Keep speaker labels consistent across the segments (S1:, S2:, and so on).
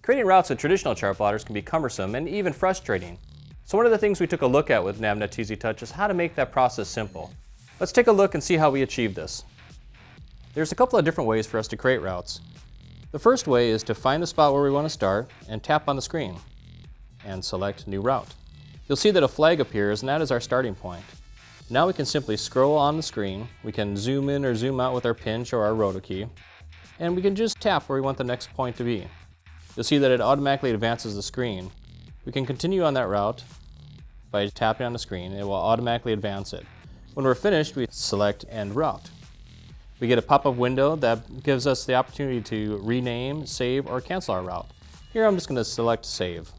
S1: Creating routes with traditional chart plotters can be cumbersome and even frustrating. So one of the things we took a look at with NavNet TZtouch is how to make that process simple. Let's take a look and see how we achieve this. There's a couple of different ways for us to create routes. The first way is to find the spot where we want to start and tap on the screen and select New Route. You'll see that a flag appears, and that is our starting point. Now we can simply scroll on the screen. We can zoom in or zoom out with our pinch or our roto key, and we can just tap where we want the next point to be. You'll see that it automatically advances the screen. We can continue on that route by tapping on the screen. It will automatically advance it. When we're finished, we select End Route. We get a pop-up window that gives us the opportunity to rename, save, or cancel our route. Here I'm just going to select Save.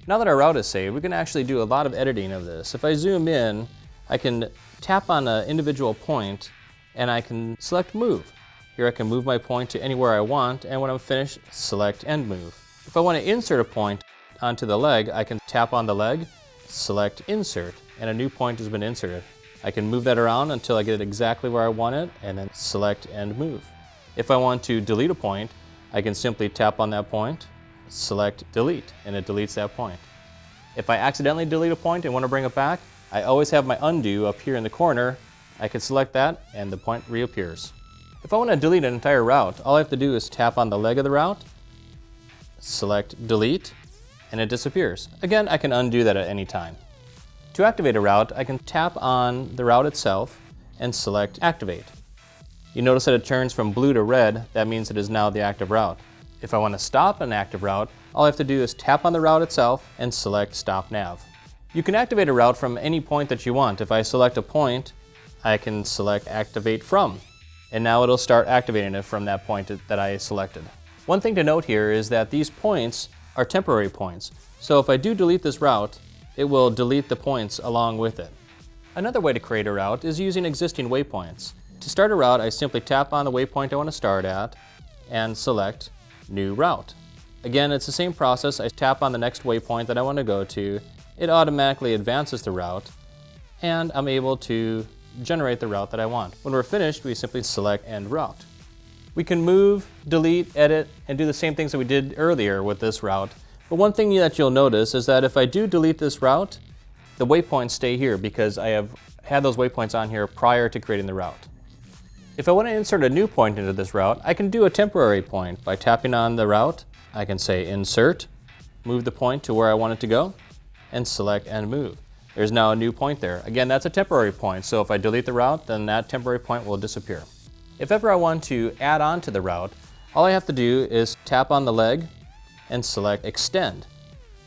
S1: Now that our route is saved, we can actually do a lot of editing of this. If I zoom in, I can tap on an individual point and I can select Move. Here I can move my point to anywhere I want, and when I'm finished, select End Move. If I want to insert a point onto the leg, I can tap on the leg, select Insert, and a new point has been inserted. I can move that around until I get it exactly where I want it, and then select End Move. If I want to delete a point, I can simply tap on that point, select Delete, and it deletes that point. If I accidentally delete a point and want to bring it back, I always have my undo up here in the corner. I can select that and the point reappears. If I want to delete an entire route, all I have to do is tap on the leg of the route, select Delete, and it disappears. Again, I can undo that at any time. To activate a route, I can tap on the route itself and select Activate. You notice that it turns from blue to red. That means it is now the active route. If I want to stop an active route, all I have to do is tap on the route itself and select Stop Nav. You can activate a route from any point that you want. If I select a point, I can select Activate From, and now it'll start activating it from that point that I selected. One thing to note here is that these points are temporary points. So if I do delete this route, it will delete the points along with it. Another way to create a route is using existing waypoints. To start a route, I simply tap on the waypoint I want to start at and select New Route. Again, it's the same process. I tap on the next waypoint that I want to go to. It automatically advances the route, and I'm able to generate the route that I want. When we're finished, we simply select End Route. We can move, delete, edit, and do the same things that we did earlier with this route. But one thing that you'll notice is that if I do delete this route, the waypoints stay here because I have had those waypoints on here prior to creating the route. If I want to insert a new point into this route, I can do a temporary point by tapping on the route. I can say Insert, move the point to where I want it to go, and select End Move. There's now a new point there. Again, that's a temporary point, so if I delete the route, then that temporary point will disappear. If ever I want to add on to the route, all I have to do is tap on the leg and select Extend.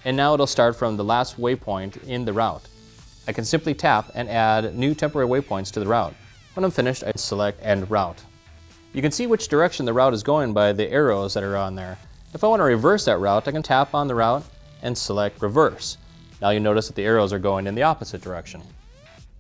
S1: And now it'll start from the last waypoint in the route. I can simply tap and add new temporary waypoints to the route. When I'm finished, I select End Route. You can see which direction the route is going by the arrows that are on there. If I want to reverse that route, I can tap on the route and select Reverse. Now you notice that the arrows are going in the opposite direction.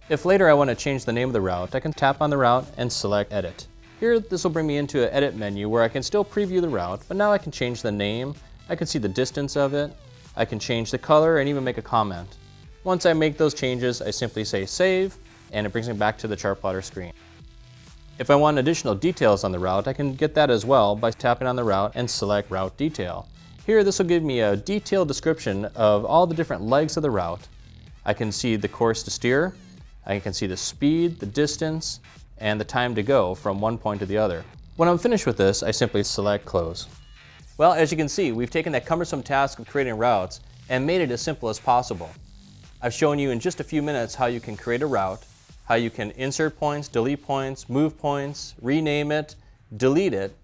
S1: If later I want to change the name of the route, I can tap on the route and select Edit. Here, this will bring me into an edit menu where I can still preview the route, but now I can change the name, I can see the distance of it, I can change the color, and even make a comment. Once I make those changes, I simply say Save, and it brings me back to the chart plotter screen. If I want additional details on the route, I can get that as well by tapping on the route and select Route Detail. Here, this will give me a detailed description of all the different legs of the route. I can see the course to steer, I can see the speed, the distance, and the time to go from one point to the other. When I'm finished with this, I simply select Close. Well, as you can see, we've taken that cumbersome task of creating routes and made it as simple as possible. I've shown you in just a few minutes how you can create a route, how you can insert points, delete points, move points, rename it, delete it,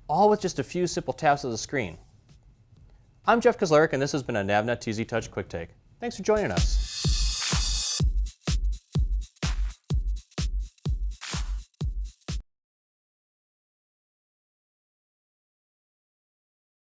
S1: all with just a few simple taps of the screen. I'm Jeff Kozlarek, and this has been a NavNet TZtouch Quick Take. Thanks for joining us.